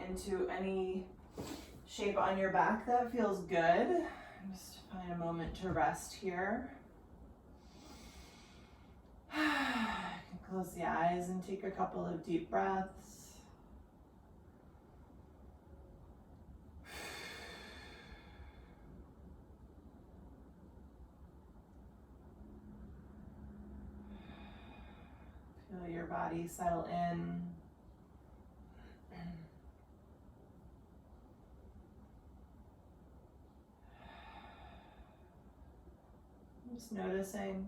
into any shape on your back that feels good. Just find a moment to rest here. You can close the eyes and take a couple of deep breaths. Feel your body settle in. Just noticing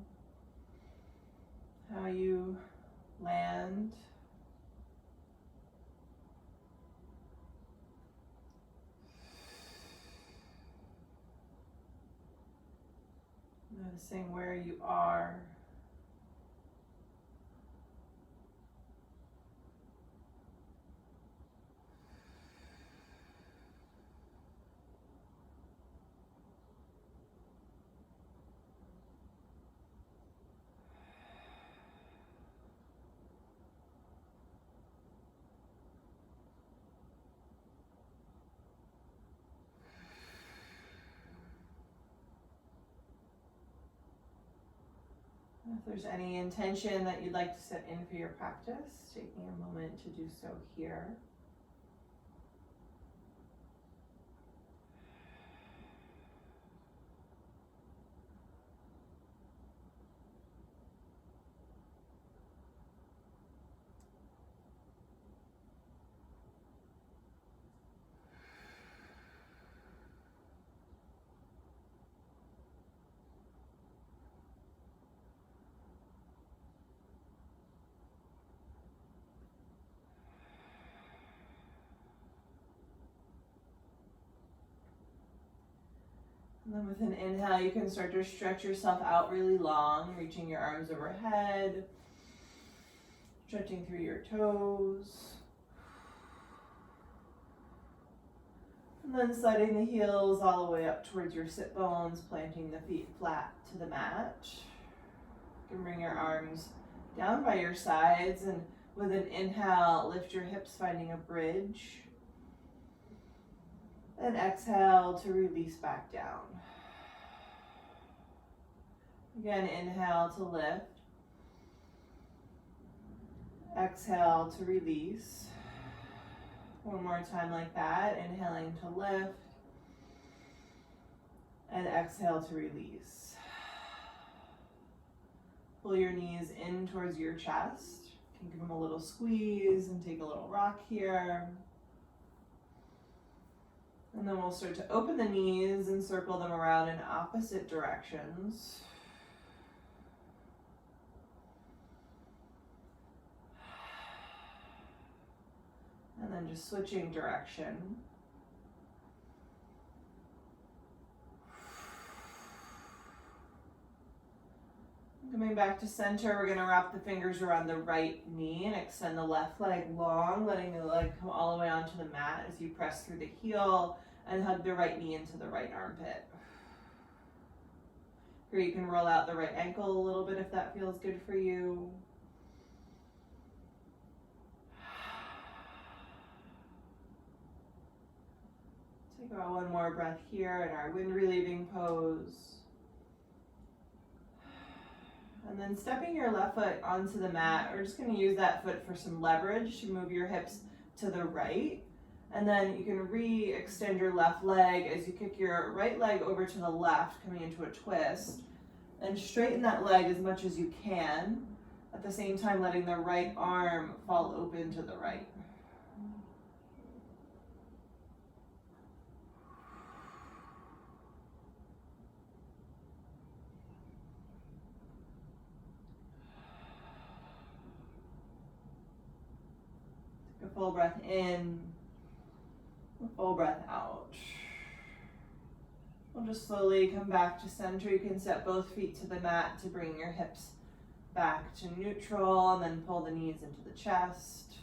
how you land. Noticing where you are. If there's any intention that you'd like to set in for your practice, taking a moment to do so here. And then with an inhale, you can start to stretch yourself out really long, reaching your arms overhead, stretching through your toes. And then sliding the heels all the way up towards your sit bones, planting the feet flat to the mat. You can bring your arms down by your sides, and with an inhale, lift your hips, finding a bridge. And exhale to release back down. Again, inhale to lift. Exhale to release. One more time like that. Inhaling to lift. And exhale to release. Pull your knees in towards your chest. You can give them a little squeeze and take a little rock here. And then we'll start to open the knees and circle them around in opposite directions. And then just switching direction. Coming back to center, we're going to wrap the fingers around the right knee and extend the left leg long, letting the leg come all the way onto the mat as you press through the heel and hug the right knee into the right armpit. Here you can roll out the right ankle a little bit if that feels good for you. Take about one more breath here in our wind relieving pose. And then stepping your left foot onto the mat, we're just going to use that foot for some leverage to move your hips to the right. And then you can re-extend your left leg as you kick your right leg over to the left, coming into a twist. And straighten that leg as much as you can, at the same time letting the right arm fall open to the right. Take a full breath in, a full breath out. We'll just slowly come back to center. You can set both feet to the mat to bring your hips back to neutral, and then pull the knees into the chest.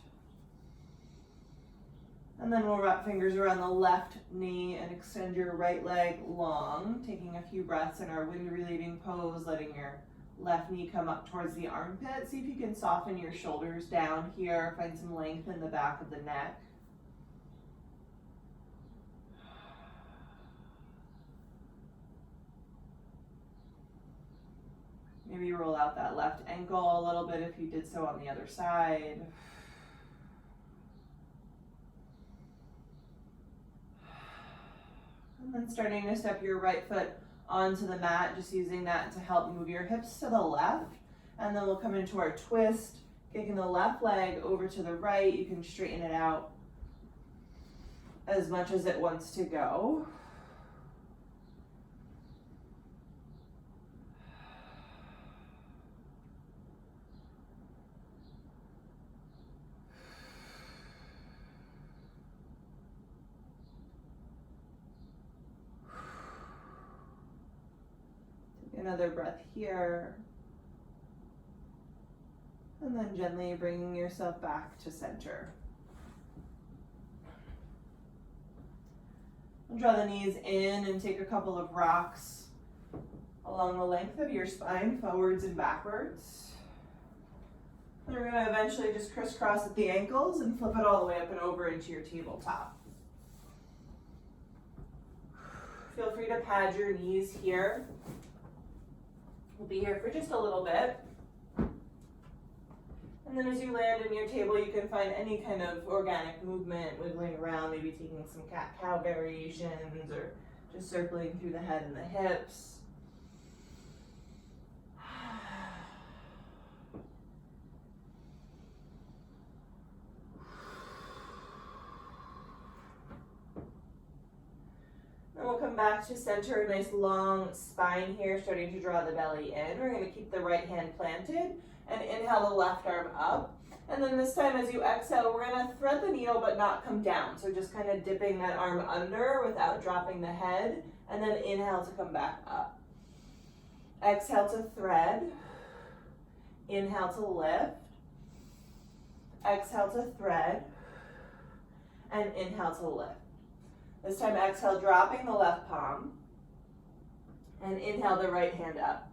And then we'll wrap fingers around the left knee and extend your right leg long, taking a few breaths in our wind relieving pose, letting your left knee come up towards the armpit. See if you can soften your shoulders down here, find some length in the back of the neck. roll out that left ankle a little bit if you did so on the other side. And then starting to step your right foot onto the mat, just using that to help move your hips to the left. And then we'll come into our twist, kicking the left leg over to the right. You can straighten it out as much as it wants to go. Take another breath here. And then gently bringing yourself back to center. Draw the knees in and take a couple of rocks along the length of your spine, forwards and backwards. And we're going to eventually just crisscross at the ankles and flip it all the way up and over into your tabletop. Feel free to pad your knees here. We'll be here for just a little bit. And then as you land in your table, you can find any kind of organic movement, wiggling around, maybe taking some cat-cow variations or just circling through the head and the hips. Then we'll come back to center, a nice long spine here, starting to draw the belly in. We're going to keep the right hand planted and inhale the left arm up. And then this time as you exhale, we're going to thread the needle but not come down. So just kind of dipping that arm under without dropping the head, and then inhale to come back up. Exhale to thread. Inhale to lift. Exhale to thread. And inhale to lift. This time exhale, dropping the left palm. And inhale the right hand up.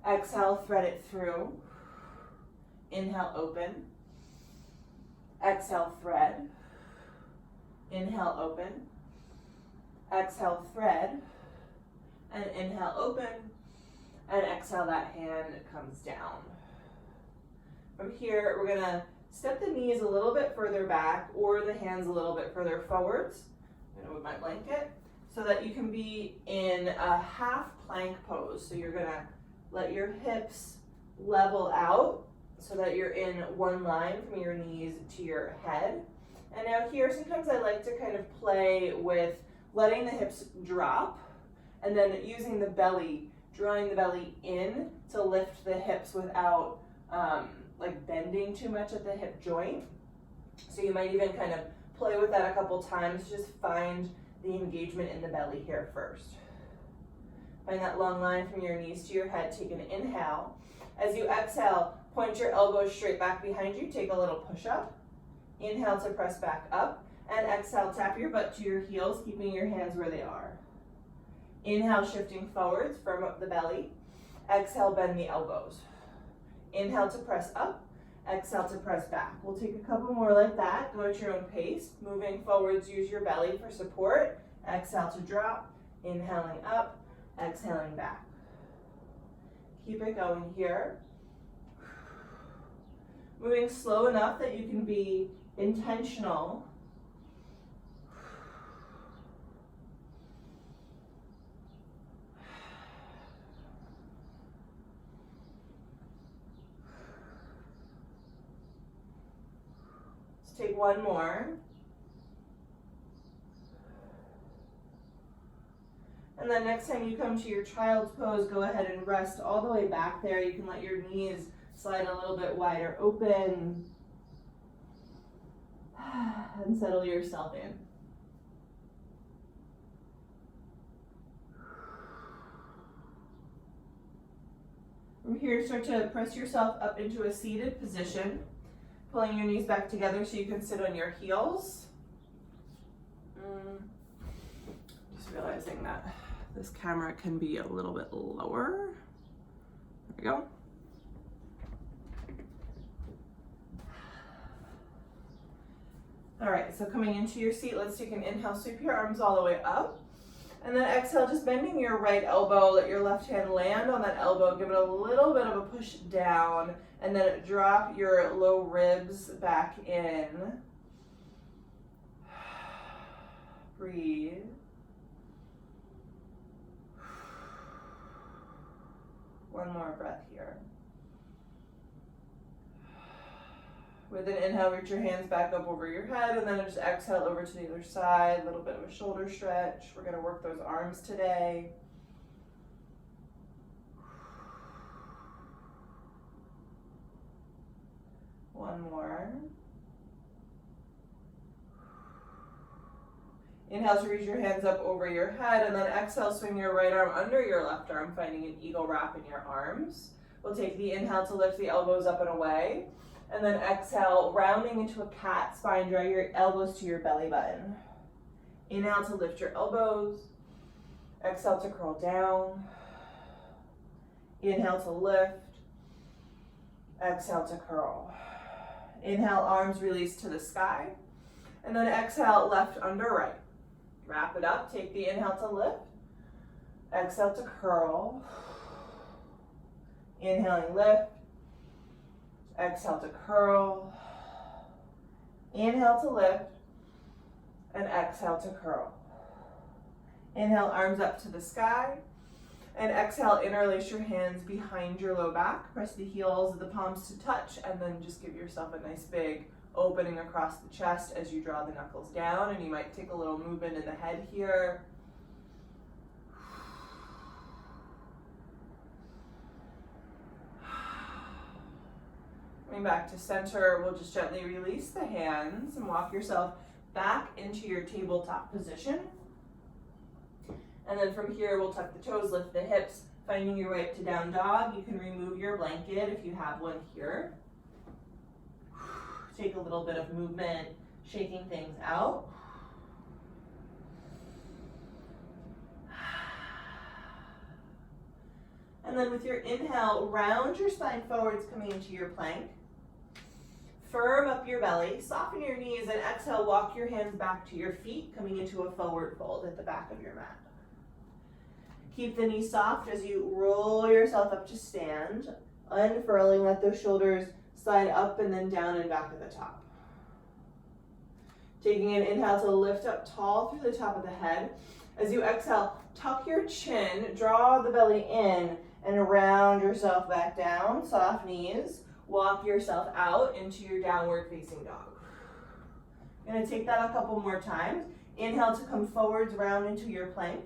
Exhale, thread it through. Inhale, open. Exhale, thread. Inhale, open. Exhale, thread. And inhale, open. And exhale, that hand comes down. From here, we're going to step the knees a little bit further back or the hands a little bit further forwards. I'm going to move my blanket so that you can be in a half plank pose. So you're going to let your hips level out so that you're in one line from your knees to your head. And now here, sometimes I like to kind of play with letting the hips drop and then using the belly, drawing the belly in to lift the hips without like bending too much at the hip joint. So you might even kind of play with that a couple times. Just find the engagement in the belly here first. Find that long line from your knees to your head. Take an inhale. As you exhale, point your elbows straight back behind you. Take a little push up. Inhale to press back up. And exhale, tap your butt to your heels, keeping your hands where they are. Inhale, shifting forwards, firm up the belly. Exhale, bend the elbows. Inhale to press up. Exhale to press back. We'll take a couple more like that. Go at your own pace. Moving forwards, use your belly for support. Exhale to drop. Inhaling up. Exhaling back. Keep it going here. Moving slow enough that you can be intentional. Let's take one more. And then next time you come to your child's pose, go ahead and rest all the way back there. You can let your knees slide a little bit wider open and settle yourself in. From here, start to press yourself up into a seated position, pulling your knees back together so you can sit on your heels. Just realizing that this camera can be a little bit lower. There we go. All right, so coming into your seat, let's take an inhale, sweep your arms all the way up. And then exhale, just bending your right elbow, let your left hand land on that elbow, give it a little bit of a push down, and then drop your low ribs back in. Breathe. One more breath here. With an inhale, reach your hands back up over your head, and then just exhale over to the other side. A little bit of a shoulder stretch. We're going to work those arms today. One more. Inhale to reach your hands up over your head, and then exhale, swing your right arm under your left arm, finding an eagle wrap in your arms. We'll take the inhale to lift the elbows up and away. And then exhale, rounding into a cat spine, draw your elbows to your belly button. Inhale to lift your elbows. Exhale to curl down. Inhale to lift. Exhale to curl. Inhale, arms release to the sky. And then exhale, left under right. Wrap it up, take the inhale to lift. Exhale to curl. Inhaling, lift. Exhale to curl. Inhale to lift. And exhale to curl. Inhale, arms up to the sky. And exhale, interlace your hands behind your low back. Press the heels of the palms to touch, and then just give yourself a nice big opening across the chest as you draw the knuckles down. And you might take a little movement in the head here. Coming back to center, we'll just gently release the hands and walk yourself back into your tabletop position. And then from here, we'll tuck the toes, lift the hips, finding your way up to down dog. You can remove your blanket if you have one here. Take a little bit of movement, shaking things out. And then with your inhale, round your spine forwards, coming into your plank. Firm up your belly, soften your knees, and exhale, walk your hands back to your feet, coming into a forward fold at the back of your mat. Keep the knees soft as you roll yourself up to stand, unfurling, let those shoulders slide up and then down and back at the top. Taking an inhale to lift up tall through the top of the head. As you exhale, tuck your chin, draw the belly in, and round yourself back down, soft knees. Walk yourself out into your downward facing dog. You're gonna take that a couple more times. Inhale to come forwards, round into your plank.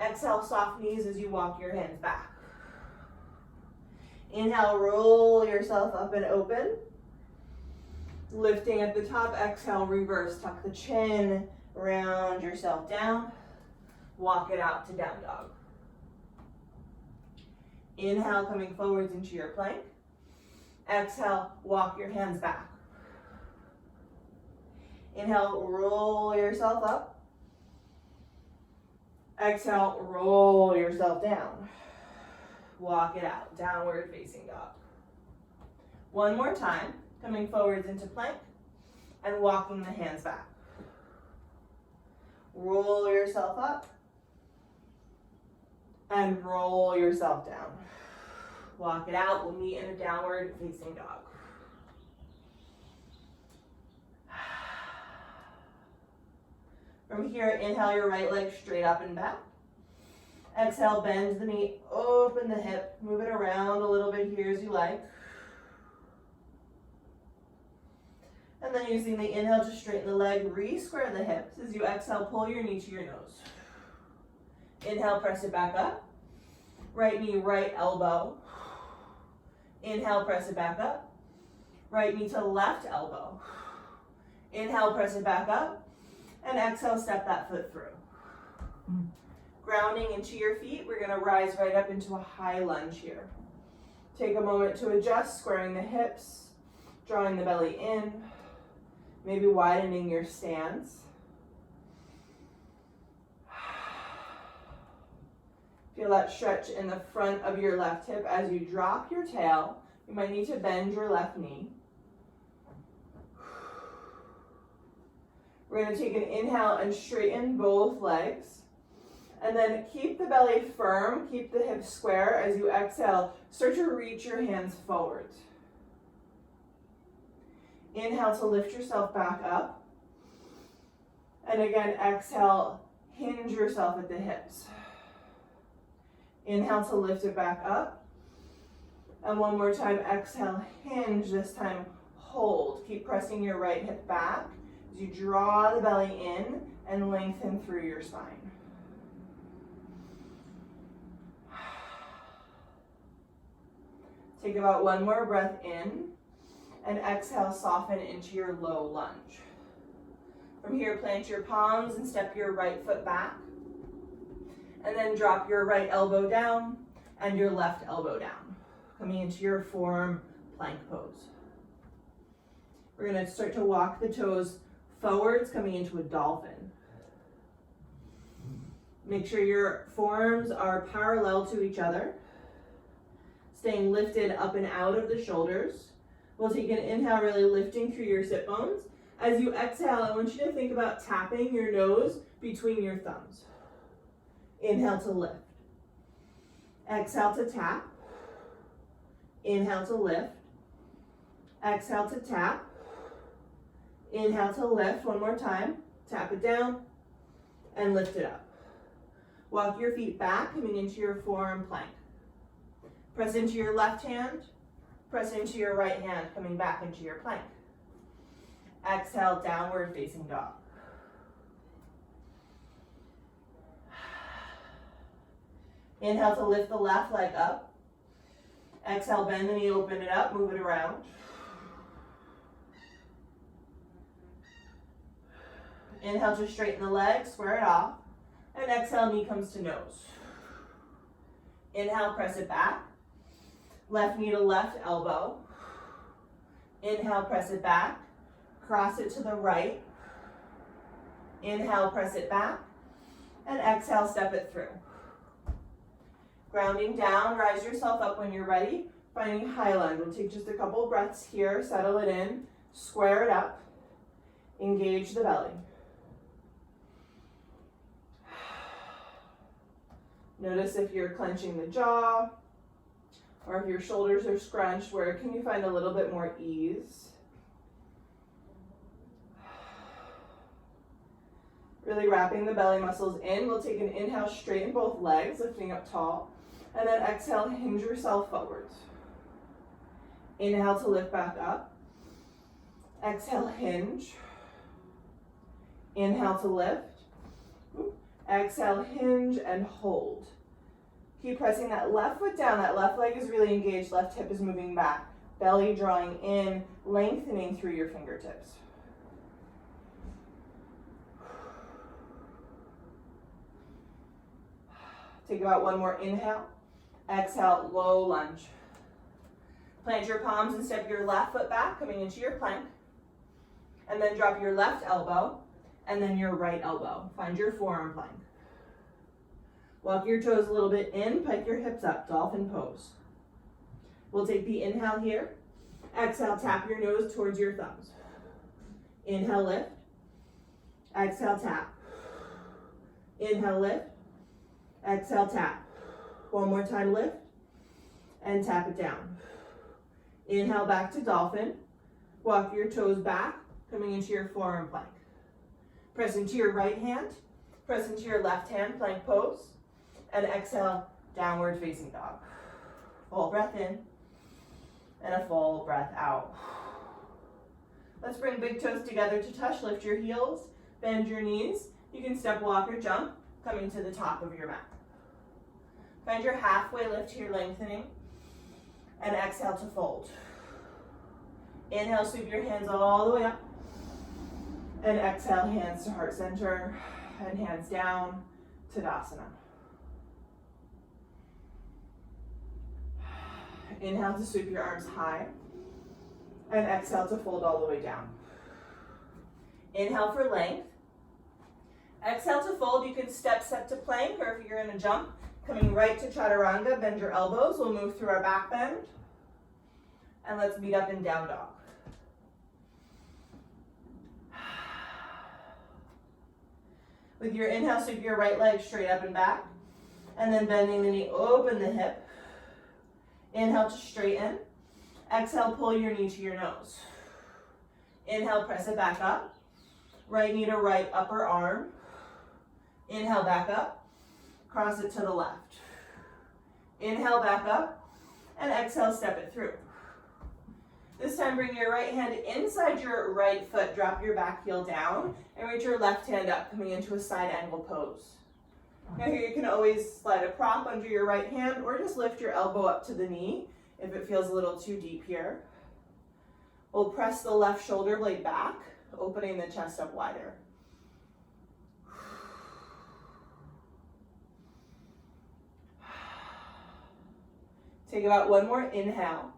Exhale, soft knees as you walk your hands back. Inhale, roll yourself up and open. Lifting at the top, exhale, reverse. Tuck the chin, round yourself down. Walk it out to down dog. Inhale, coming forwards into your plank. Exhale, walk your hands back. Inhale, roll yourself up. Exhale, roll yourself down. Walk it out, downward facing dog. One more time, coming forwards into plank and walking the hands back. Roll yourself up and roll yourself down. Walk it out, we'll meet in a downward facing dog. From here, inhale your right leg straight up and back. Exhale, bend the knee, open the hip, move it around a little bit here as you like. And then using the inhale to straighten the leg, re-square the hips. As you exhale, pull your knee to your nose. Inhale, press it back up. Right knee, right elbow. Inhale, press it back up. Right knee to left elbow. Inhale, press it back up. And exhale, step that foot through. Grounding into your feet, we're gonna rise right up into a high lunge here. Take a moment to adjust, squaring the hips, drawing the belly in, maybe widening your stance. Feel that stretch in the front of your left hip as you drop your tail. You might need to bend your left knee. We're going to take an inhale and straighten both legs. And then keep the belly firm, keep the hips square. As you exhale, start to reach your hands forward. Inhale to lift yourself back up. And again, exhale, hinge yourself at the hips. Inhale to lift it back up. And one more time, exhale, hinge. This time, hold. Keep pressing your right hip back as you draw the belly in and lengthen through your spine. Take about one more breath in, and exhale, soften into your low lunge. From here, plant your palms and step your right foot back. And then drop your right elbow down and your left elbow down, coming into your forearm plank pose. We're going to start to walk the toes forwards, coming into a dolphin. Make sure your forearms are parallel to each other, staying lifted up and out of the shoulders. We'll take an inhale, really lifting through your sit bones. As you exhale, I want you to think about tapping your nose between your thumbs. Inhale to lift. Exhale to tap. Inhale to lift. Exhale to tap. Inhale to lift. One more time. Tap it down and lift it up. Walk your feet back, coming into your forearm plank. Press into your left hand. Press into your right hand, coming back into your plank. Exhale, downward facing dog. Inhale to lift the left leg up. Exhale, bend the knee, open it up, move it around. Inhale to straighten the leg, square it off. And exhale, knee comes to nose. Inhale, press it back. Left knee to left elbow. Inhale, press it back. Cross it to the right. Inhale, press it back. And exhale, step it through. Grounding down, rise yourself up when you're ready. Finding high lunge. We'll take just a couple breaths here, settle it in, square it up, engage the belly. Notice if you're clenching the jaw or if your shoulders are scrunched, where can you find a little bit more ease? Really wrapping the belly muscles in. We'll take an inhale, straighten both legs, lifting up tall. And then exhale, hinge yourself forwards. Inhale to lift back up. Exhale, hinge. Inhale to lift. Exhale, hinge and hold. Keep pressing that left foot down. That left leg is really engaged. Left hip is moving back. Belly drawing in, lengthening through your fingertips. Take about one more inhale. Exhale, low lunge. Plant your palms and step your left foot back, coming into your plank. And then drop your left elbow and then your right elbow. Find your forearm plank. Walk your toes a little bit in, pike your hips up, dolphin pose. We'll take the inhale here. Exhale, tap your nose towards your thumbs. Inhale, lift. Exhale, tap. Inhale, lift. Exhale, tap. One more time, lift. And tap it down. Inhale, back to dolphin. Walk your toes back, coming into your forearm plank. Press into your right hand. Press into your left hand, plank pose. And exhale, downward facing dog. Full breath in. And a full breath out. Let's bring big toes together to touch. Lift your heels, bend your knees. You can step, walk, or jump, coming to the top of your mat. Find your halfway lift here, lengthening. And exhale to fold. Inhale, sweep your hands all the way up. And exhale, hands to heart center and hands down, Tadasana. Inhale to sweep your arms high. And exhale to fold all the way down. Inhale for length. Exhale to fold. You can step to plank, or if you're in a jump, coming right to chaturanga, bend your elbows. We'll move through our back bend. And let's meet up in down dog. With your inhale, sweep your right leg straight up and back. And then bending the knee, open the hip. Inhale to straighten. Exhale, pull your knee to your nose. Inhale, press it back up. Right knee to right upper arm. Inhale, back up. Cross it to the left. Inhale, back up. And exhale, step it through. This time, bring your right hand inside your right foot, drop your back heel down, and reach your left hand up, coming into a side angle pose. Now here you can always slide a prop under your right hand, or just lift your elbow up to the knee if it feels a little too deep here. We'll press the left shoulder blade back, opening the chest up wider. Take about one more inhale.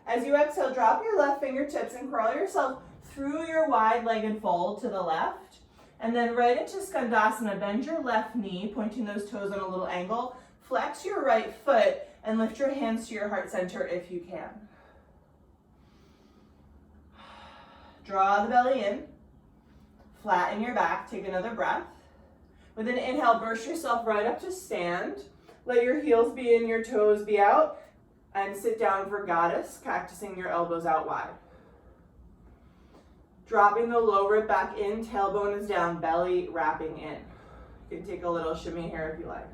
As you exhale, drop your left fingertips and crawl yourself through your wide-legged fold to the left. And then right into Skandasana, bend your left knee, pointing those toes on a little angle. Flex your right foot and lift your hands to your heart center if you can. Draw the belly in. Flatten your back. Take another breath. With an inhale, burst yourself right up to stand. Let your heels be in, your toes be out. And sit down for Goddess, cactusing your elbows out wide. Dropping the low rib back in, tailbone is down, belly wrapping in. You can take a little shimmy here if you like.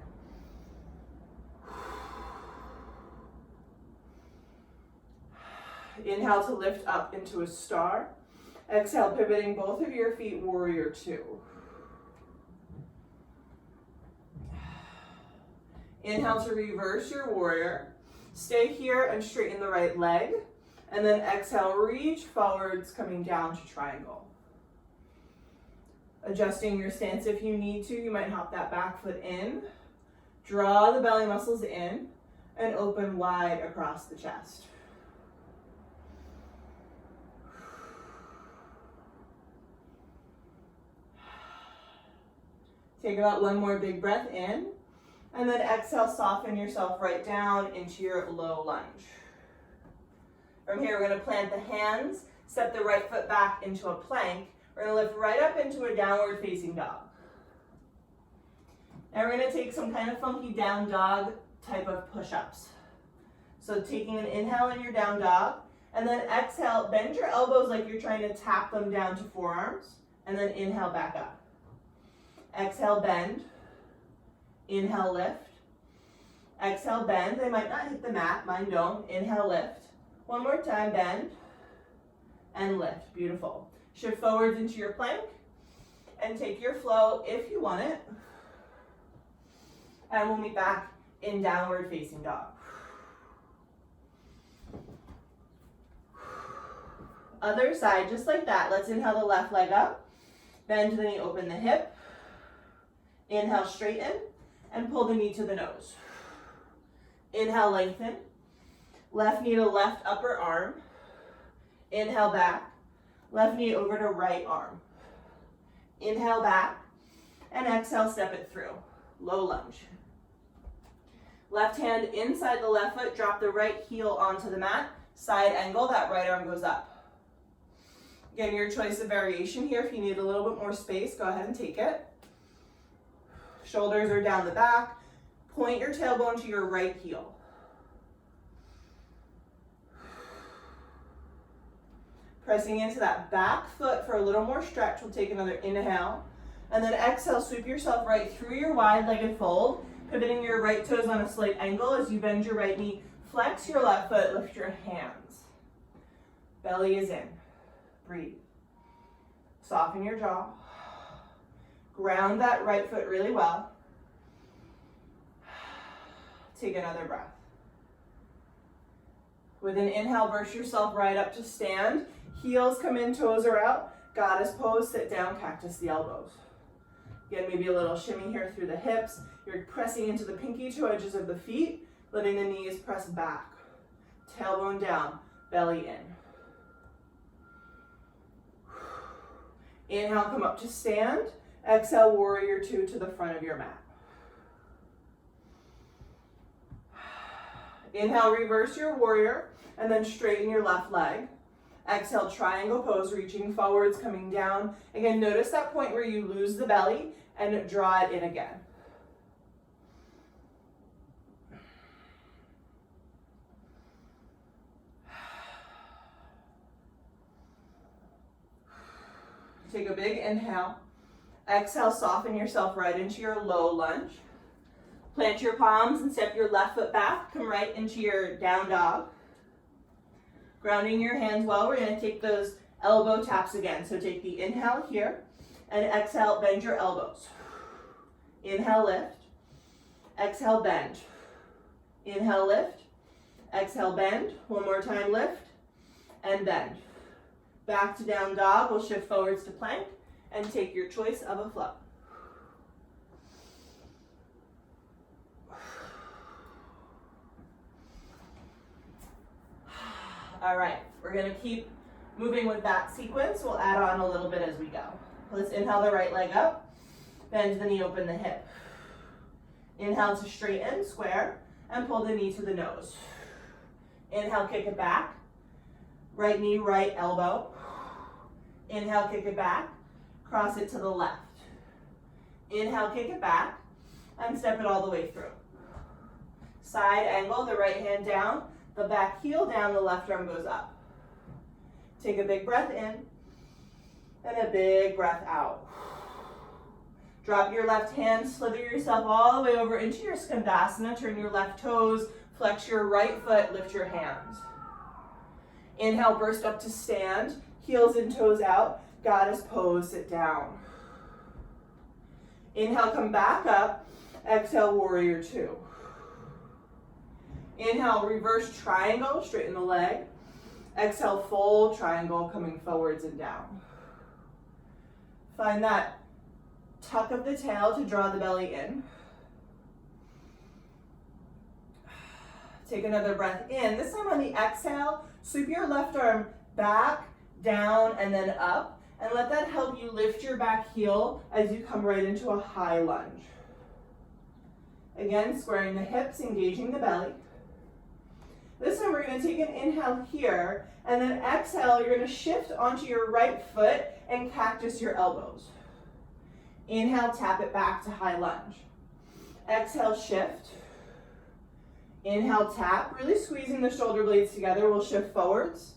Inhale to lift up into a star. Exhale, pivoting both of your feet, warrior two. Inhale to reverse your warrior. Stay here and straighten the right leg. And then exhale, reach forwards, coming down to triangle. Adjusting your stance if you need to. You might hop that back foot in. Draw the belly muscles in and open wide across the chest. Take about one more big breath in. And then exhale, soften yourself right down into your low lunge. From here, we're going to plant the hands, step the right foot back into a plank. We're going to lift right up into a downward facing dog. Now we're going to take some kind of funky down dog type of push-ups. So taking an inhale in your down dog, and then exhale, bend your elbows like you're trying to tap them down to forearms, and then inhale back up. Exhale, bend. Inhale, lift. Exhale, bend. They might not hit the mat, mine don't. Inhale, lift. One more time, bend and lift. Beautiful. Shift forwards into your plank and take your flow if you want it. And we'll meet back in downward facing dog. Other side, just like that. Let's inhale the left leg up. Bend the knee, open the hip. Inhale, straighten. And pull the knee to the nose. Inhale, lengthen. Left knee to left upper arm. Inhale, back. Left knee over to right arm. Inhale, back. And exhale, step it through. Low lunge. Left hand inside the left foot. Drop the right heel onto the mat. Side angle, that right arm goes up. Again, your choice of variation here. If you need a little bit more space, go ahead and take it. Shoulders are down the back. Point your tailbone to your right heel. Pressing into that back foot for a little more stretch. We'll take another inhale. And then exhale, sweep yourself right through your wide-legged fold, pivoting your right toes on a slight angle as you bend your right knee. Flex your left foot, lift your hands. Belly is in. Breathe. Soften your jaw. Ground that right foot really well. Take another breath. With an inhale, burst yourself right up to stand. Heels come in, toes are out. Goddess pose, sit down, cactus the elbows. Again, maybe a little shimmy here through the hips. You're pressing into the pinky toe edges of the feet, letting the knees press back. Tailbone down, belly in. Inhale, come up to stand. Exhale, warrior two to the front of your mat. Inhale, reverse your warrior, and then straighten your left leg. Exhale, triangle pose, reaching forwards, coming down. Again, notice that point where you lose the belly and draw it in again. Take a big inhale. Exhale, soften yourself right into your low lunge. Plant your palms and step your left foot back. Come right into your down dog. Grounding your hands well, we're going to take those elbow taps again. So take the inhale here, and exhale, bend your elbows. Inhale, lift. Exhale, bend. Inhale, lift. Exhale, bend. One more time, lift and bend. Back to down dog, we'll shift forwards to plank and take your choice of a flow. All right, we're gonna keep moving with that sequence. We'll add on a little bit as we go. Let's inhale the right leg up, bend the knee, open the hip. Inhale to straighten, square, and pull the knee to the nose. Inhale, kick it back. Right knee, right elbow. Inhale, kick it back. Cross it to the left. Inhale, kick it back, and step it all the way through. Side angle, the right hand down, the back heel down, the left arm goes up. Take a big breath in, and a big breath out. Drop your left hand, slither yourself all the way over into your Skandasana, turn your left toes, flex your right foot, lift your hands. Inhale, burst up to stand, heels and toes out, goddess pose, sit down. Inhale, come back up, exhale, warrior two. Inhale, reverse triangle, straighten the leg. Exhale, full triangle, coming forwards and down. Find that tuck of the tail to draw the belly in. Take another breath in. This time on the exhale, sweep your left arm back, down, and then up. And let that help you lift your back heel as you come right into a high lunge. Again, squaring the hips, engaging the belly. This time we're going to take an inhale here, and then exhale, you're going to shift onto your right foot and cactus your elbows. Inhale, tap it back to high lunge. Exhale, shift. Inhale, tap, really squeezing the shoulder blades together. We'll shift forwards,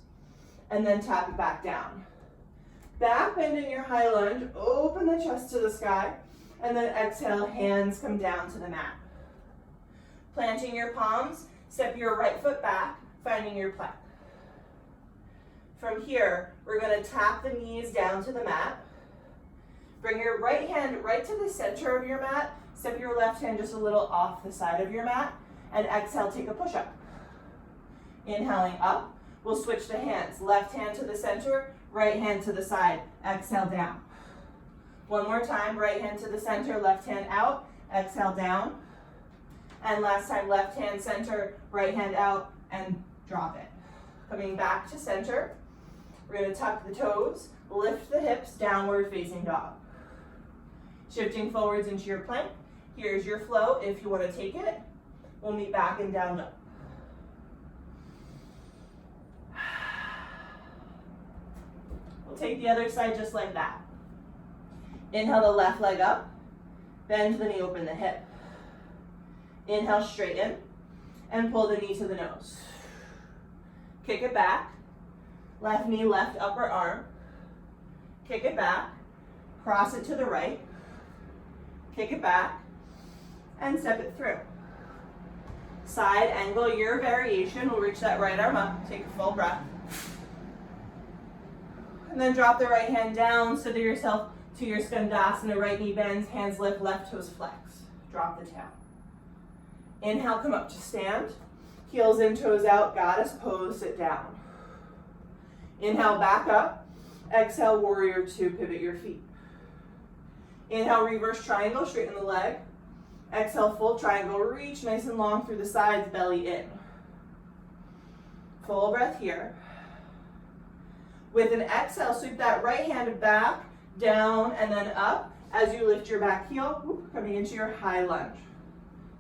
and then tap it back down. Back bend in your high lunge, open the chest to the sky, and then exhale, hands come down to the mat. Planting your palms, step your right foot back, finding your plank. From here, we're going to tap the knees down to the mat. Bring your right hand right to the center of your mat, step your left hand just a little off the side of your mat, and exhale, take a push-up. Inhaling up, we'll switch the hands. Left hand to the center, right hand to the side. Exhale, down. One more time, right hand to the center, left hand out. Exhale, down. And last time, left hand center, right hand out, and drop it. Coming back to center, we're going to tuck the toes, lift the hips, downward facing dog. Shifting forwards into your plank. Here's your flow if you want to take it. We'll meet back in down dog. We'll take the other side just like that. Inhale the left leg up, bend the knee, open the hip. Inhale, straighten, and pull the knee to the nose. Kick it back, left knee, left upper arm. Kick it back, cross it to the right, kick it back, and step it through. Side angle, your variation. We'll reach that right arm up, take a full breath. And then drop the right hand down, slither yourself to your Skandasana, right knee bends, hands lift, left toes flex. Drop the tail. Inhale, come up to stand. Heels in, toes out, goddess pose, sit down. Inhale, back up. Exhale, warrior two, pivot your feet. Inhale, reverse triangle, straighten the leg. Exhale, full triangle, reach nice and long through the sides, belly in. Full breath here. With an exhale, sweep that right hand back, down, and then up as you lift your back heel, coming into your high lunge.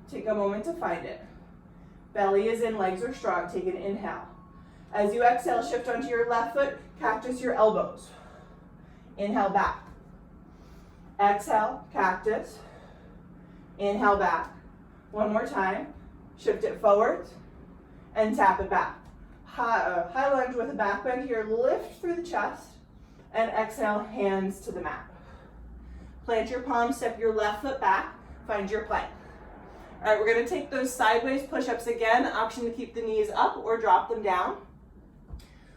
Take a moment to find it. Belly is in, legs are strong. Take an inhale. As you exhale, shift onto your left foot, cactus your elbows. Inhale back. Exhale, cactus. Inhale back. One more time. Shift it forwards and tap it back. High lunge with a back bend here. Lift through the chest and exhale, hands to the mat. Plant your palms, step your left foot back, find your plank. All right, we're gonna take those sideways push-ups again. Option to keep the knees up or drop them down.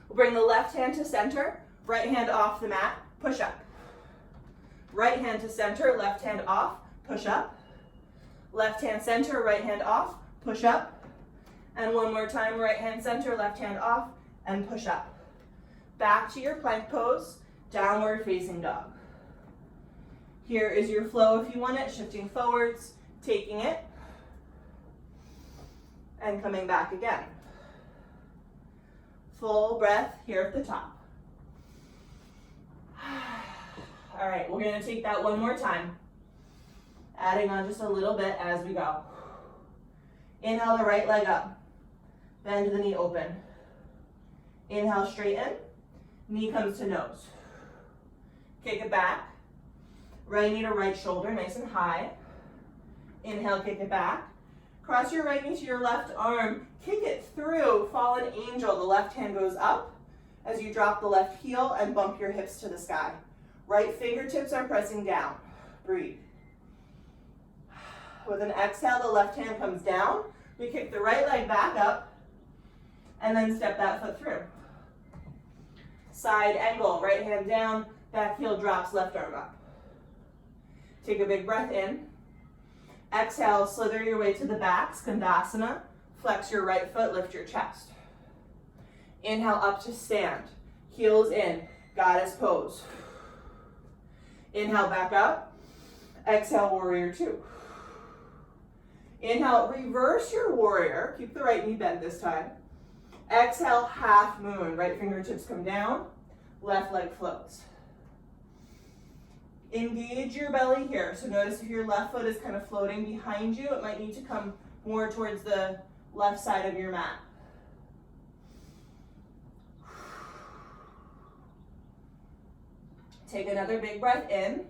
We'll bring the left hand to center, right hand off the mat, push up. Right hand to center, left hand off, push up. Left hand center, right hand off, push up. And one more time, right hand center, left hand off, and push up. Back to your plank pose, downward facing dog. Here is your flow if you want it, shifting forwards, taking it, and coming back again. Full breath here at the top. All right, we're gonna take that one more time. Adding on just a little bit as we go. Inhale the right leg up. Bend the knee open. Inhale, straighten. Knee comes to nose. Kick it back. Right knee to right shoulder, nice and high. Inhale, kick it back. Cross your right knee to your left arm. Kick it through, fallen angel. The left hand goes up as you drop the left heel and bump your hips to the sky. Right fingertips are pressing down. Breathe. With an exhale, the left hand comes down. We kick the right leg back up and then step that foot through. Side angle, right hand down, back heel drops, left arm up. Take a big breath in. Exhale, slither your way to the back, Skandasana. Flex your right foot, lift your chest. Inhale up to stand. Heels in, goddess pose. Inhale back up. Exhale, warrior two. Inhale, reverse your warrior. Keep the right knee bent this time. Exhale, half moon. Right fingertips come down. Left leg floats. Engage your belly here. So notice if your left foot is kind of floating behind you, it might need to come more towards the left side of your mat. Take another big breath in.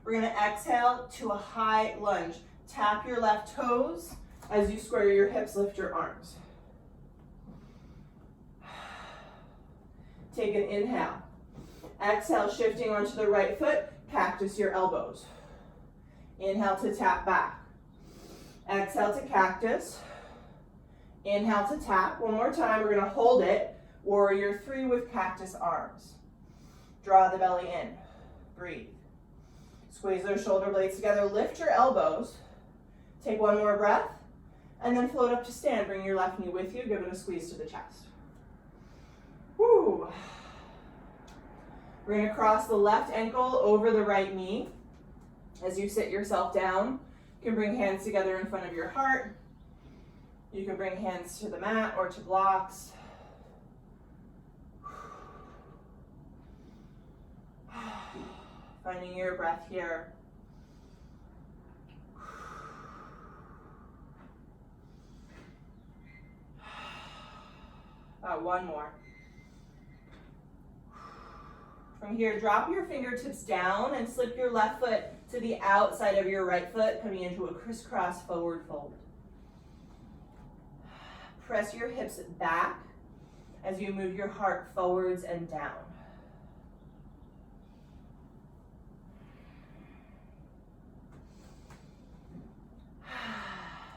We're gonna exhale to a high lunge. Tap your left toes as you square your hips, lift your arms. Take an inhale. Exhale, shifting onto the right foot, cactus your elbows. Inhale to tap back. Exhale to cactus. Inhale to tap. One more time, we're gonna hold it. Warrior three with cactus arms. Draw the belly in. Breathe. Squeeze those shoulder blades together. Lift your elbows. Take one more breath. And then float up to stand. Bring your left knee with you. Give it a squeeze to the chest. Woo. We're going to cross the left ankle over the right knee. As you sit yourself down, you can bring hands together in front of your heart. You can bring hands to the mat or to blocks. Finding your breath here. One more. From here, drop your fingertips down and slip your left foot to the outside of your right foot, coming into a crisscross forward fold. Press your hips back as you move your heart forwards and down.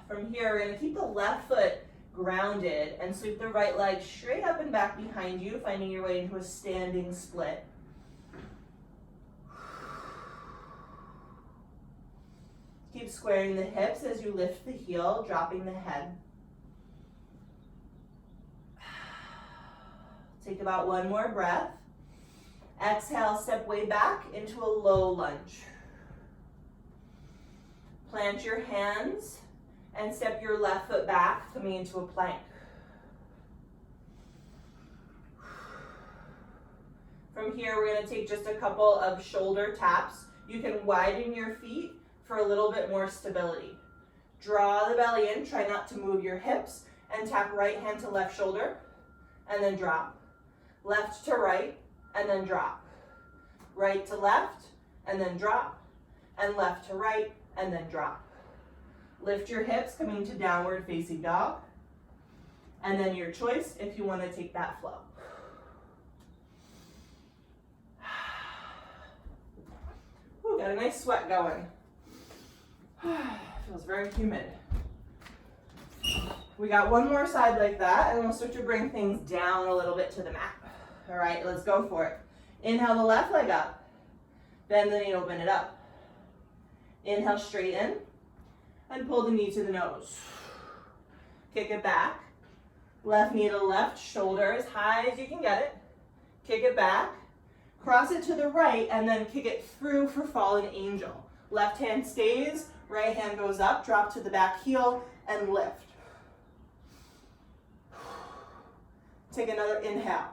From here, we're going to keep the left foot grounded and sweep the right leg straight up and back behind you, finding your way into a standing split. Keep squaring the hips as you lift the heel, dropping the head. Take about one more breath. Exhale, step way back into a low lunge. Plant your hands and step your left foot back, coming into a plank. From here, we're going to take just a couple of shoulder taps. You can widen your feet for a little bit more stability. Draw the belly in, try not to move your hips, and tap right hand to left shoulder, and then drop. Left to right, and then drop. Right to left, and then drop. and left to right, and then drop. Lift your hips, coming to downward facing dog. And then your choice if you want to take that flow. Ooh, got a nice sweat going. Feels very humid. We got one more side like that, and we'll start to bring things down a little bit to the mat. All right, let's go for it. Inhale the left leg up. Bend the knee, open it up. Inhale, straighten, and pull the knee to the nose. Kick it back. Left knee to left, shoulder as high as you can get it. Kick it back. Cross it to the right, and then kick it through for fallen angel. Left hand stays, right hand goes up, drop to the back heel, and lift. Take another inhale.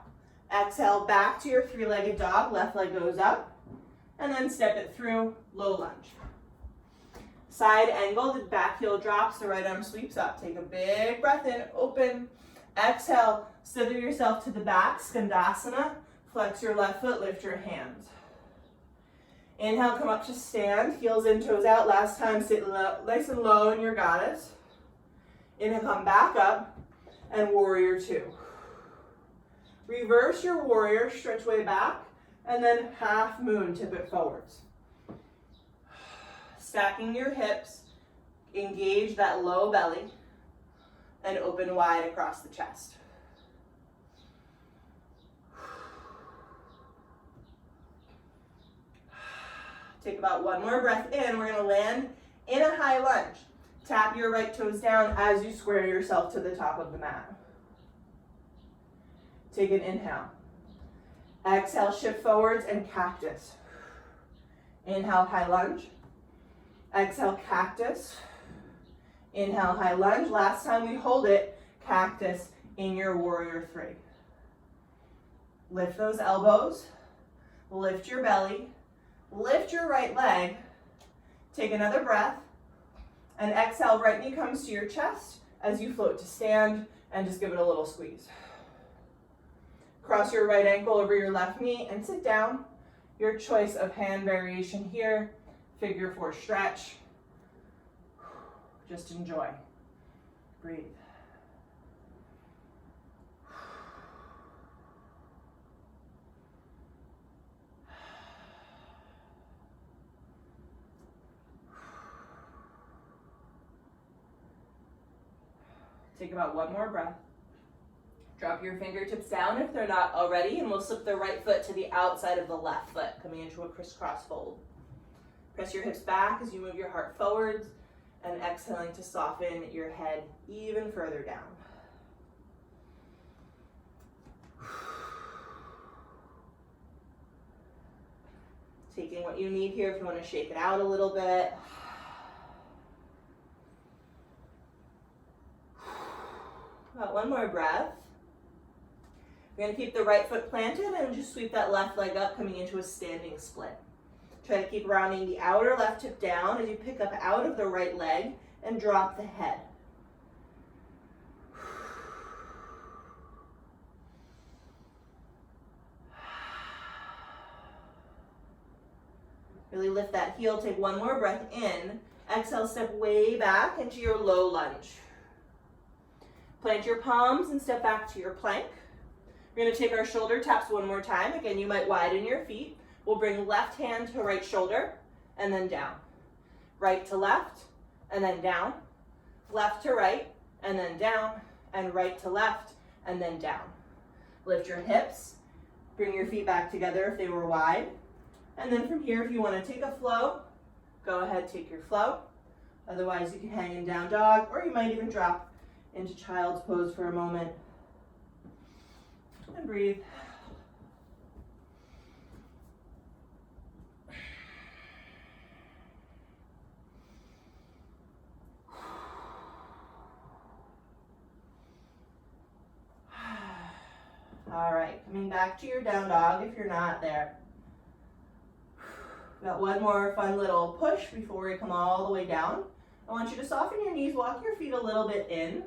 Exhale back to your three-legged dog. Left leg goes up, and then step it through, low lunge. Side angle, the back heel drops, the right arm sweeps up. Take a big breath in, open. Exhale, slither yourself to the back, Skandasana. Flex your left foot, lift your hands. Inhale, come up to stand, heels in, toes out. Last time, sit low, nice and low in your goddess. Inhale, come back up, and warrior two. Reverse your warrior, stretch way back, and then half moon, tip it forwards. Stacking your hips, engage that low belly, and open wide across the chest. Take about one more breath in. We're going to land in a high lunge. Tap your right toes down as you square yourself to the top of the mat. Take an inhale. Exhale, shift forwards and cactus. Inhale, high lunge. Exhale, cactus. Inhale, high lunge. Last time we hold it, cactus in your warrior three. Lift those elbows. Lift your belly. Lift your right leg. Take another breath. And exhale, right knee comes to your chest as you float to stand, and just give it a little squeeze. Cross your right ankle over your left knee and sit down. Your choice of hand variation here, figure four stretch. Just enjoy. Breathe. Take about one more breath. Drop your fingertips down if they're not already, and we'll slip the right foot to the outside of the left foot, coming into a crisscross fold. Press your hips back as you move your heart forwards, and exhaling to soften your head even further down. Taking what you need here if you want to shake it out a little bit. About one more breath. We're going to keep the right foot planted and just sweep that left leg up, coming into a standing split. Try to keep rounding the outer left hip down as you pick up out of the right leg and drop the head. Really lift that heel, take one more breath in. Exhale, step way back into your low lunge. Plant your palms and step back to your plank. We're going to take our shoulder taps one more time. Again, you might widen your feet. We'll bring left hand to right shoulder and then down. Right to left and then down. Left to right and then down. And right to left and then down. Lift your hips. Bring your feet back together if they were wide. And then from here, if you want to take a flow, go ahead, take your flow. Otherwise, you can hang in down dog, or you might even drop into child's pose for a moment. And breathe. All right, coming back to your down dog if you're not there. Got one more fun little push before we come all the way down. I want you to soften your knees, walk your feet a little bit in.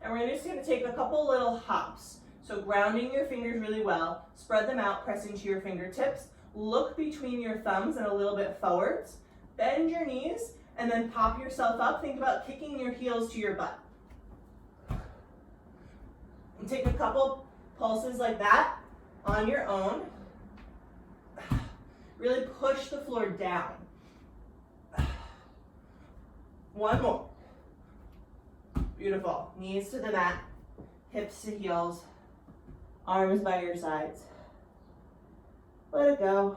And we're just gonna take a couple little hops. So grounding your fingers really well, spread them out, press into your fingertips. look between your thumbs and a little bit forwards. Bend your knees and then pop yourself up. Think about kicking your heels to your butt. And take a couple pulses like that on your own. Really push the floor down. One more. Beautiful. Knees to the mat, hips to heels, arms by your sides. Let it go.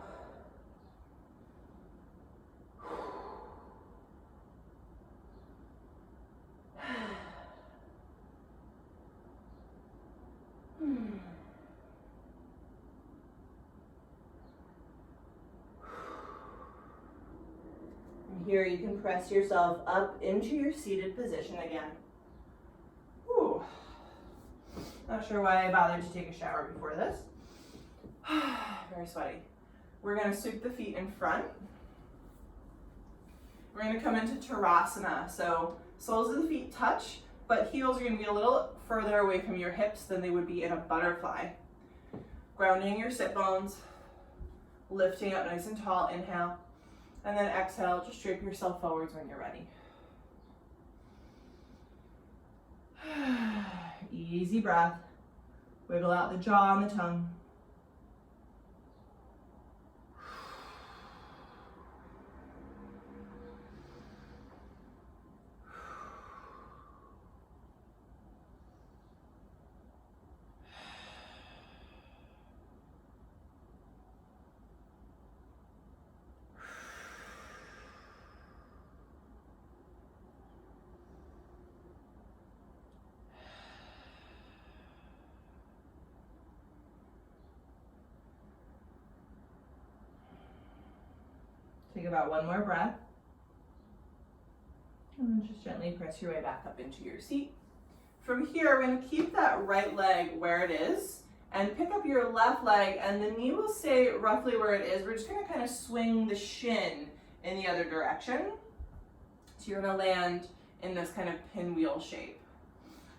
Here you can press yourself up into your seated position again. Whew. Not sure why I bothered to take a shower before this. Very sweaty. We're going to sweep the feet in front. We're going to come into Tadasana. So soles of the feet touch, but heels are going to be a little further away from your hips than they would be in a butterfly. Grounding your sit bones, lifting up nice and tall, inhale. And then exhale, just drape yourself forwards when you're ready. Easy breath. Wiggle out the jaw and the tongue. Take about one more breath. And then just gently press your way back up into your seat. From here, we're going to keep that right leg where it is and pick up your left leg, and the knee will stay roughly where it is. We're just going to kind of swing the shin in the other direction. So you're going to land in this kind of pinwheel shape.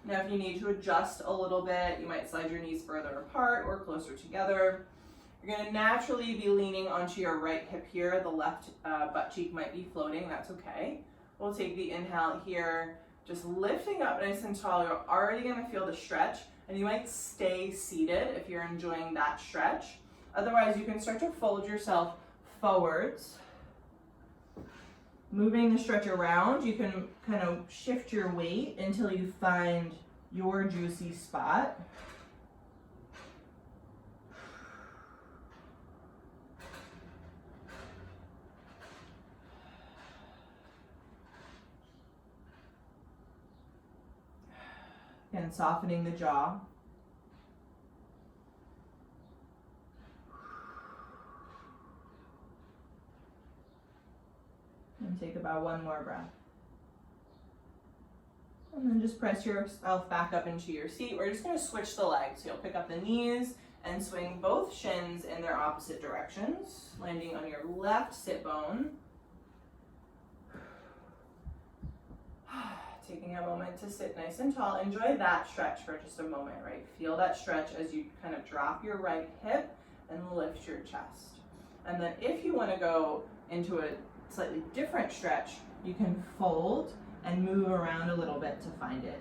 Now, if you need to adjust a little bit, you might slide your knees further apart or closer together. You're going to naturally be leaning onto your right hip here. The left butt cheek might be floating. That's okay. We'll take the inhale here, just lifting up nice and tall. You're already going to feel the stretch, and you might stay seated if you're enjoying that stretch. Otherwise, you can start to fold yourself forwards. Moving the stretch around, you can kind of shift your weight until you find your juicy spot. And softening the jaw. And take about one more breath. And then just press yourself back up into your seat. We're just going to switch the legs. So you'll pick up the knees and swing both shins in their opposite directions, landing on your left sit bone. Taking a moment to sit nice and tall. Enjoy that stretch for just a moment, right? Feel that stretch as you kind of drop your right hip and lift your chest. And then if you want to go into a slightly different stretch, you can fold and move around a little bit to find it.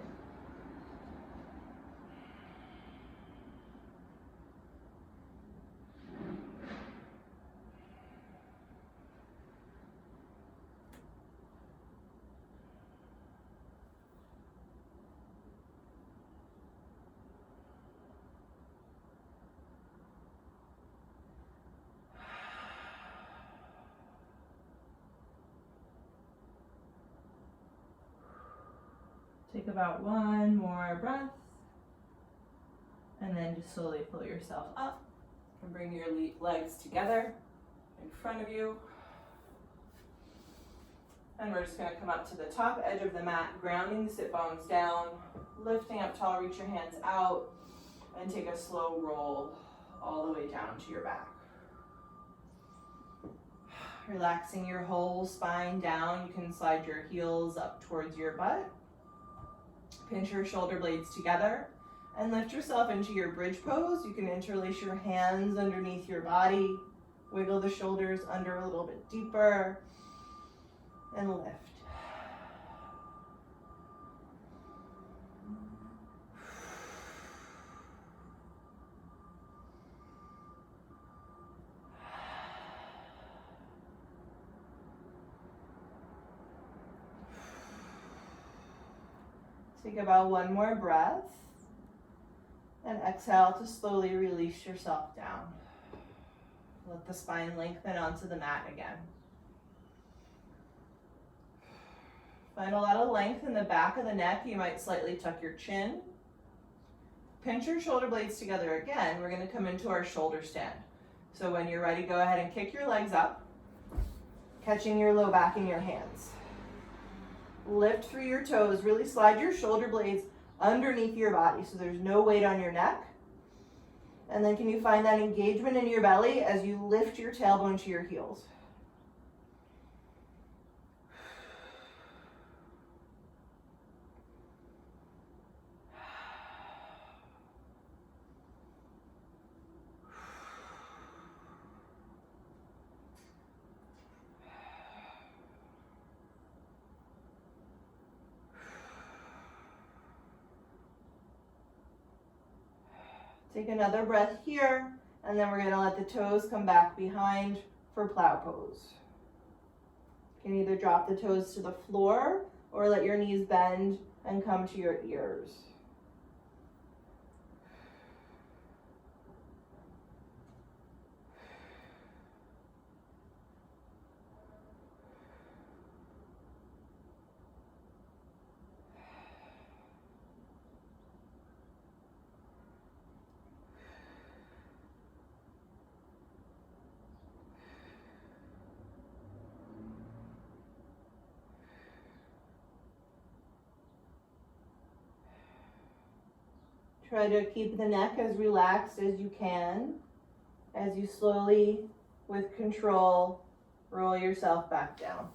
Take about one more breath, and then just slowly pull yourself up and bring your legs together in front of you. And we're just going to come up to the top edge of the mat, grounding the sit bones down, lifting up tall, reach your hands out, and take a slow roll all the way down to your back. Relaxing your whole spine down, you can slide your heels up towards your butt. Pinch your shoulder blades together and lift yourself into your bridge pose. You can interlace your hands underneath your body, Wiggle the shoulders under a little bit deeper and lift. Take about one more breath and exhale to slowly release yourself down. Let the spine lengthen onto the mat again. Find a lot of length in the back of the neck. You might slightly tuck your chin. Pinch your shoulder blades together again. We're going to come into our shoulder stand. So when you're ready, go ahead and kick your legs up, catching your low back in your hands. Lift through your toes. Really slide your shoulder blades underneath your body so there's no weight on your neck. And then can you find that engagement in your belly as you lift your tailbone to your heels? Take another breath here, and then we're going to let the toes come back behind for plow pose. You can either drop the toes to the floor or let your knees bend and come to your ears. Try to keep the neck as relaxed as you can as you slowly, with control, roll yourself back down.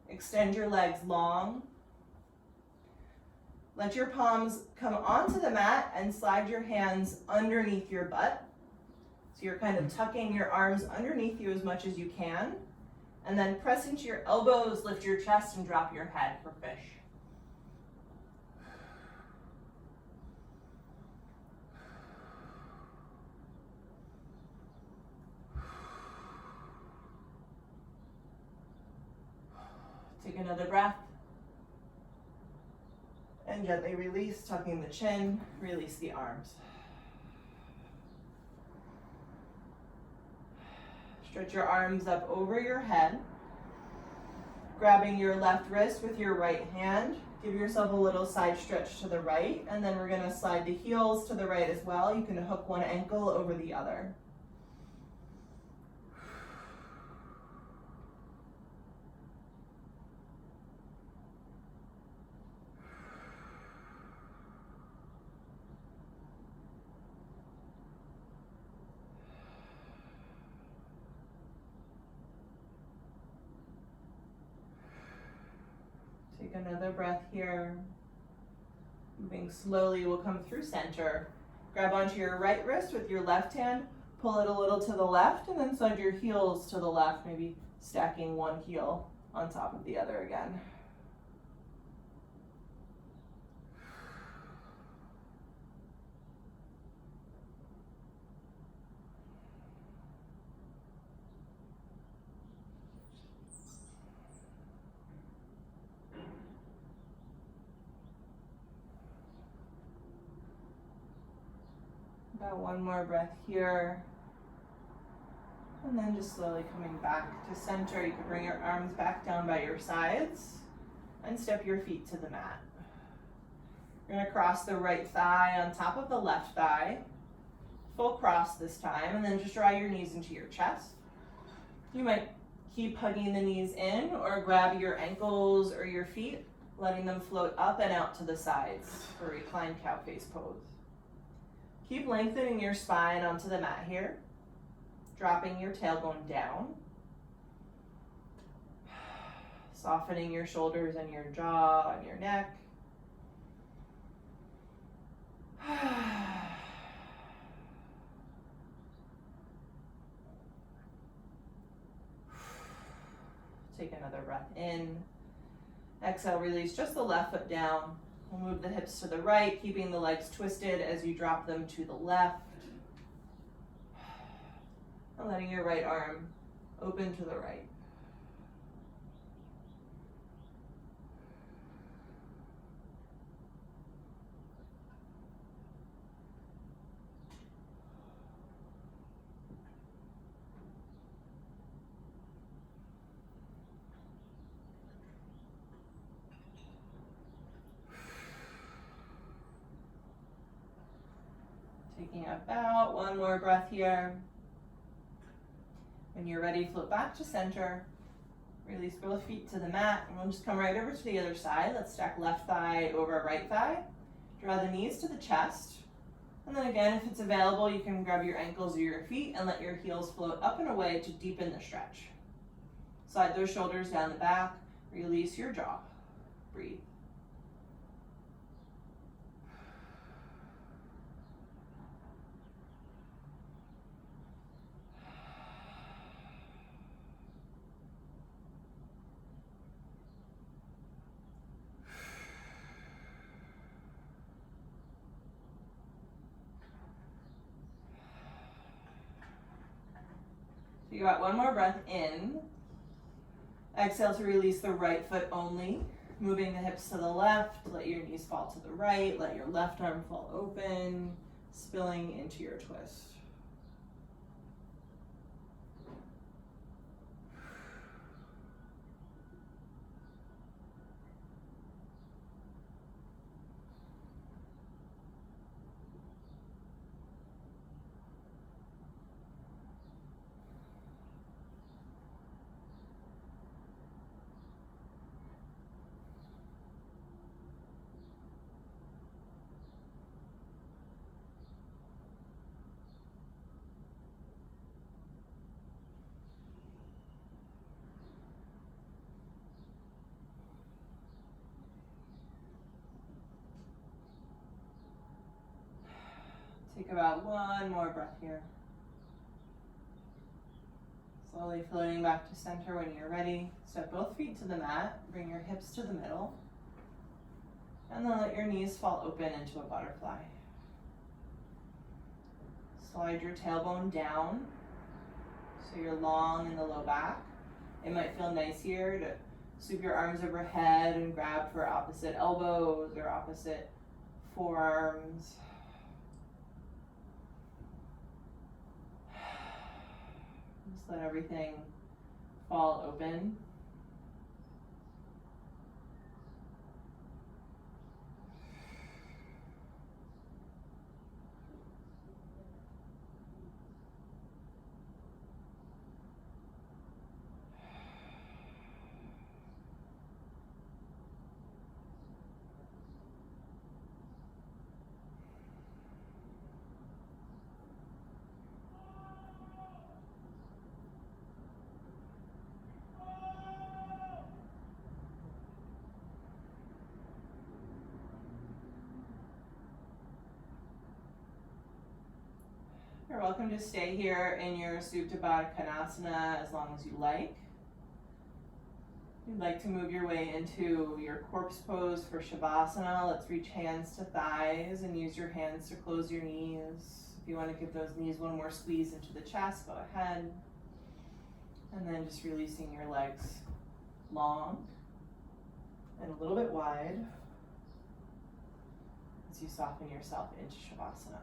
Extend your legs long. Let your palms come onto the mat and slide your hands underneath your butt. So you're kind of tucking your arms underneath you as much as you can. And then press into your elbows, lift your chest, and drop your head for fish. Take another breath. And gently release, tucking the chin, release the arms. Stretch your arms up over your head, grabbing your left wrist with your right hand. Give yourself a little side stretch to the right, and then we're going to slide the heels to the right as well. You can hook one ankle over the other. Take another breath here. Moving slowly, we'll come through center. Grab onto your right wrist with your left hand, pull it a little to the left, and then slide your heels to the left, maybe stacking one heel on top of the other again. About one more breath here. And then just slowly coming back to center. You can bring your arms back down by your sides and step your feet to the mat. You're gonna cross the right thigh on top of the left thigh. Full cross this time, and then just draw your knees into your chest. You might keep hugging the knees in or grab your ankles or your feet, letting them float up and out to the sides for reclined cow face pose. Keep lengthening your spine onto the mat here, dropping your tailbone down, softening your shoulders and your jaw and your neck. breath in. Exhale, release just the left foot down. We'll move the hips to the right, keeping the legs twisted as you drop them to the left. And letting your right arm open to the right. Taking about one more breath here. When you're ready, float back to center. Release both feet to the mat, and we'll just come right over to the other side. Let's stack left thigh over right thigh. Draw the knees to the chest. And then again, if it's available, you can grab your ankles or your feet and let your heels float up and away to deepen the stretch. Slide those shoulders down the back. Release your jaw. Breathe. You got one more breath in. Exhale to release the right foot only. Moving the hips to the left, let your knees fall to the right, let your left arm fall open, spilling into your twist. Take about one more breath here. Slowly floating back to center when you're ready. Step both feet to the mat, bring your hips to the middle, and then let your knees fall open into a butterfly. Slide your tailbone down so you're long in the low back. It might feel nice here to sweep your arms overhead and grab for opposite elbows or opposite forearms. Just let everything fall open. You're welcome to stay here in your Supta Baddha Konasana as long as you like. If you'd like to move your way into your corpse pose for Shavasana, let's reach hands to thighs and use your hands to close your knees. If you want to give those knees one more squeeze into the chest, go ahead. And then just releasing your legs long and a little bit wide as you soften yourself into Shavasana.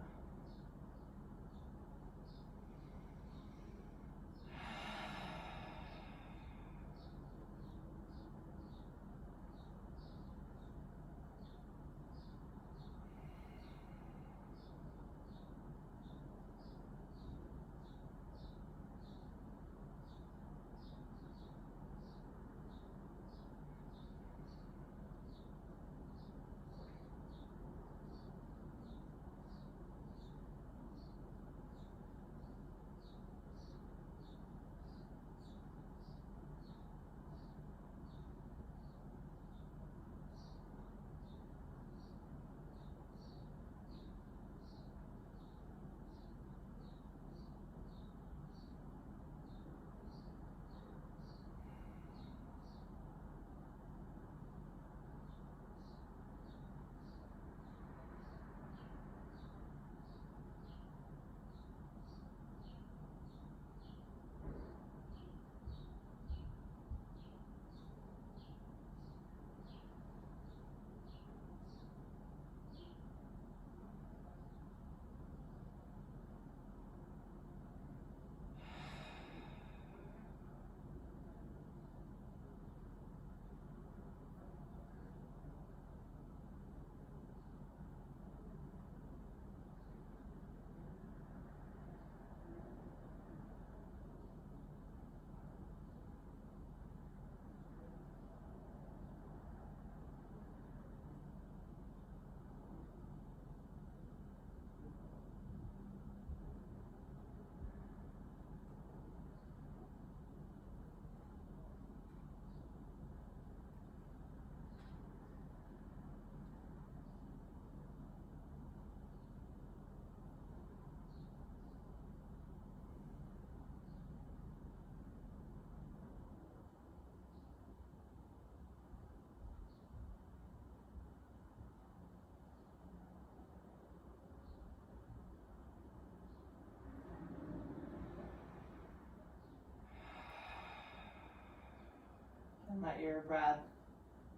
Let your breath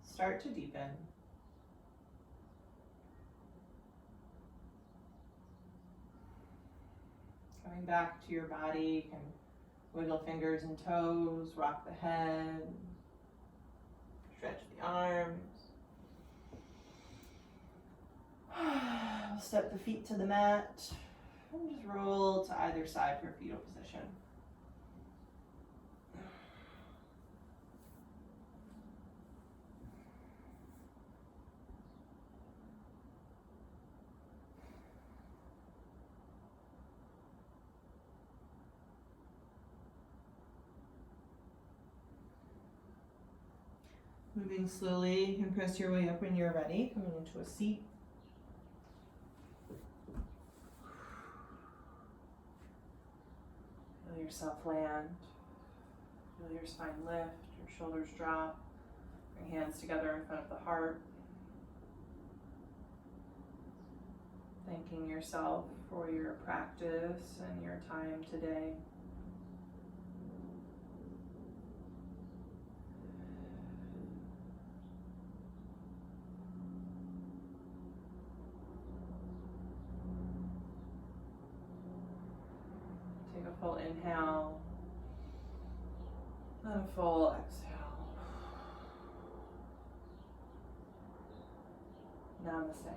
start to deepen. Coming back to your body, you can wiggle fingers and toes, rock the head, stretch the arms. Step the feet to the mat and just roll to either side for fetal position. Moving slowly, you can press your way up when you're ready, coming into a seat. Feel yourself land. Feel your spine lift, your shoulders drop. Bring hands together in front of the heart. Thanking yourself for your practice and your time today. Take a full inhale and a full exhale. Namaste.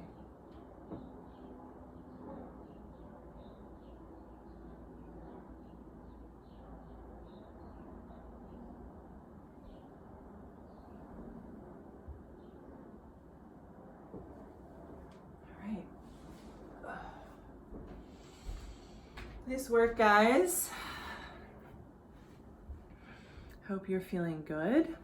Nice work, guys. Hope you're feeling good.